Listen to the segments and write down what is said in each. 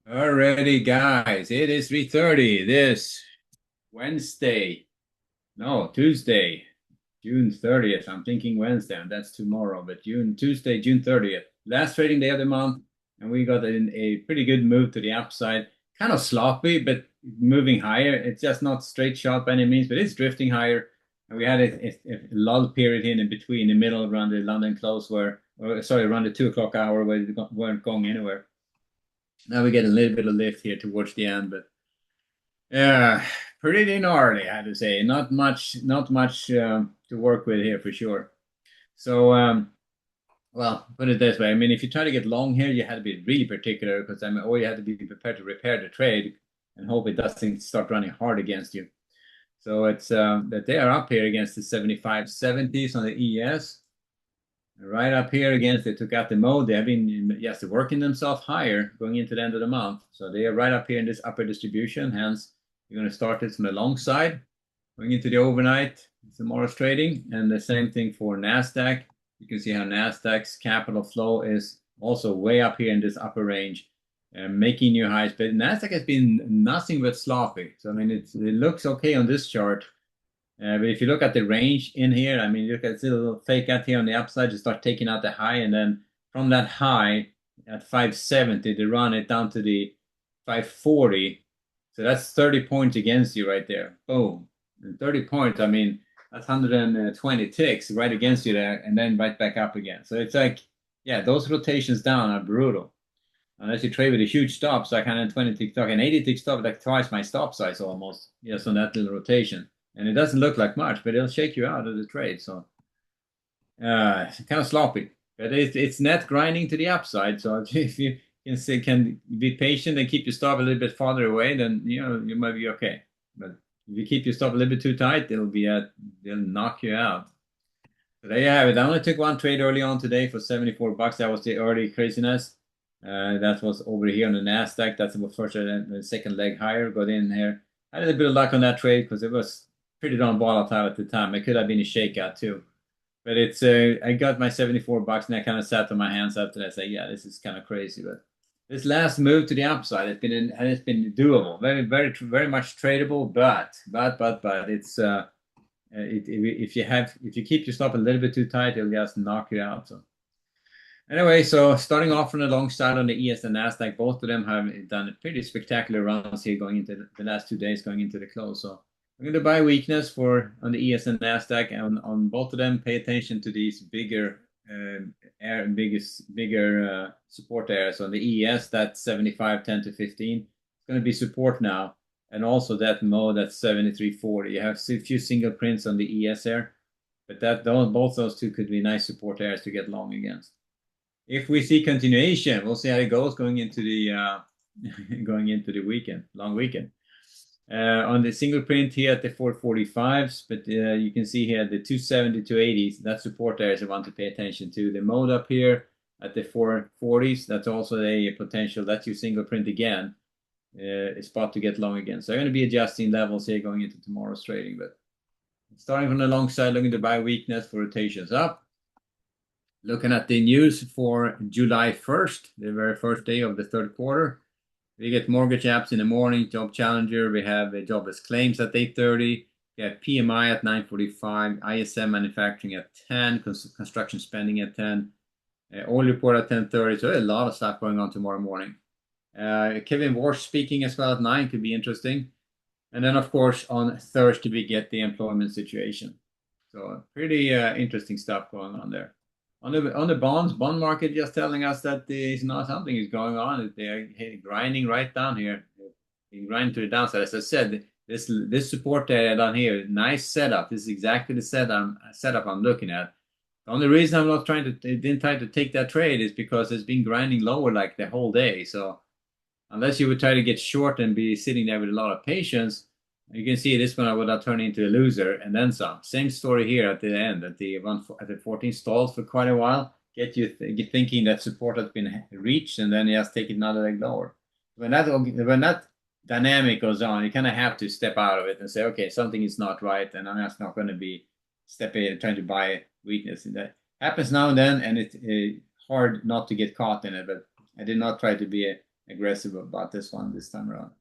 Alrighty, guys, it is 3:30 this Wednesday. No, Tuesday, June 30th. I'm thinking Wednesday, and that's tomorrow, but Tuesday, June 30th. Last trading day of the month, and we got a pretty good move to the upside. Kind of sloppy, but moving higher. It's just not straight shot by any means, but it's drifting higher. And we had a lull period here in between, in the middle around the London close, around the 2 o'clock hour where it weren't going anywhere. Now we get a little bit of lift here towards the end, but yeah, pretty gnarly, I have to say. Not much to work with here for sure. So, well, put it this way. I mean, if you try to get long here, you had to be really particular because or you had to be prepared to repair the trade and hope it doesn't start running hard against you. So it's that they are up here against the 75-70s on the ES. Right up here against, they took out the mode. They have been, yes, they're working themselves higher going into the end of the month. So they are right up here in this upper distribution. Hence, you're going to start this from the long side, going into the overnight, tomorrow's trading. And the same thing for NASDAQ. You can see how NASDAQ's capital flow is also way up here in this upper range, making new highs. But NASDAQ has been nothing but sloppy. So, I mean, it looks okay on this chart. But if you look at the range in here, I mean, look at this little fake out here on the upside, you start taking out the high, and then from that high at 570, they run it down to the 540. So that's 30 points against you right there. Boom. And 30 points, I mean, that's 120 ticks right against you there, and then right back up again. So it's like, yeah, those rotations down are brutal. Unless you trade with a huge stop, so like 120 tick stock, an 80 tick stop, like twice my stop size almost, yes, on that little rotation. And it doesn't look like much, but it'll shake you out of the trade. So it's kind of sloppy, but it's net grinding to the upside. So if you can be patient and keep your stop a little bit farther away, then you might be okay. But if you keep your stop a little bit too tight, they'll knock you out. So there you have it. I only took one trade early on today for $74. That was the early craziness. That was over here on the Nasdaq. That's the first and the second leg higher. Got in here. I had a little bit of luck on that trade because it was pretty darn volatile at the time. It could have been a shakeout too. But it's I got my $74 and I kind of sat on my hands after that. I say, yeah, this is kind of crazy. But this last move to the upside it's been doable. Very much tradable. But it's if you keep your stop a little bit too tight, it'll just knock you out. So anyway, so starting off from the long side on the ES and Nasdaq, both of them have done pretty spectacular runs here going into the last 2 days, going into the close. So I'm going to buy weakness on the ES and Nasdaq, and on both of them, pay attention to these bigger support areas. On the ES, that's 75, 10 to 15. It's going to be support now, and also that mode that's 73.40. You have a few single prints on the ES there, but both those two could be nice support areas to get long against. If we see continuation, we'll see how it goes going into the long weekend. On the single print here at the 445s, but you can see here the 270, 280s, that support areas I want to pay attention to. The mode up here at the 440s, that's also a potential. That's your single print again, a spot to get long again. So I'm going to be adjusting levels here going into tomorrow's trading, but starting from the long side, looking to buy weakness for rotations up. Looking at the news for July 1st, the very first day of the third quarter. We get mortgage apps in the morning, job challenger. We have jobless claims at 8:30. We have PMI at 9:45, ISM manufacturing at 10, construction spending at 10, oil report at 10:30. So a lot of stuff going on tomorrow morning. Kevin Walsh speaking as well at 9 could be interesting. And then, of course, on Thursday, we get the employment situation. So pretty interesting stuff going on there. On the bond market, just telling us that there's not something is going on. They're grinding right down here. They grind to the downside. As I said, this support area down here, nice setup. This is exactly the setup I'm looking at. The only reason I'm not didn't try to take that trade is because it's been grinding lower like the whole day. So unless you would try to get short and be sitting there with a lot of patience, you can see this one I would have turned into a loser and then some. Same story here at the end, at the 14 stalls for quite a while. Get you thinking that support has been reached, and then you just take it another leg lower. When that dynamic goes on, you kind of have to step out of it and say, okay, something is not right, and I'm just not going to be trying to buy weakness. And that happens now and then, and it's hard not to get caught in it. But I did not try to be aggressive about this one this time around.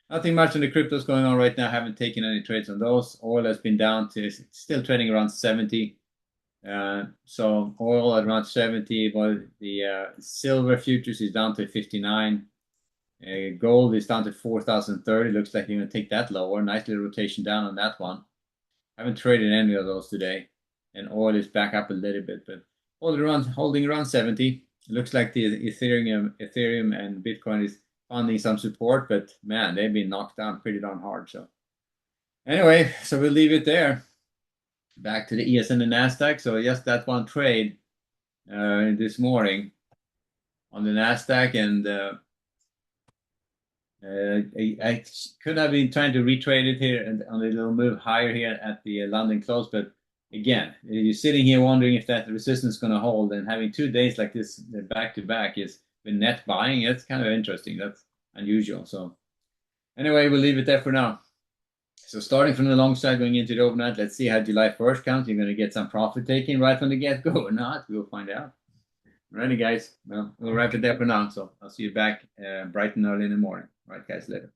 Nothing much on the cryptos going on right now. Haven't taken any trades on those. Oil has been down to still trading around 70. So oil at around 70, but the silver futures is down to 59. Gold is down to 4,030. Looks like you're going to take that lower. Nice little rotation down on that one. Haven't traded any of those today. And oil is back up a little bit, but holding around 70. It looks like the Ethereum and Bitcoin is finding some support, but man, they've been knocked down pretty darn hard. So anyway, so we'll leave it there. Back to the ES and the Nasdaq. So just that one trade this morning on the Nasdaq, and I could have been trying to retrade it here and on a little move higher here at the London close, but again, you're sitting here wondering if that resistance is going to hold, and having 2 days like this back to back is with net buying. It's kind of interesting. That's unusual. So anyway, we'll leave it there for now. So starting from the long side, going into the overnight, let's see how July 1st comes. You're going to get some profit taking right from the get-go or not. We'll find out. Alrighty, guys. Well, we'll wrap it there for now. So I'll see you back bright and early in the morning. All right, guys, later.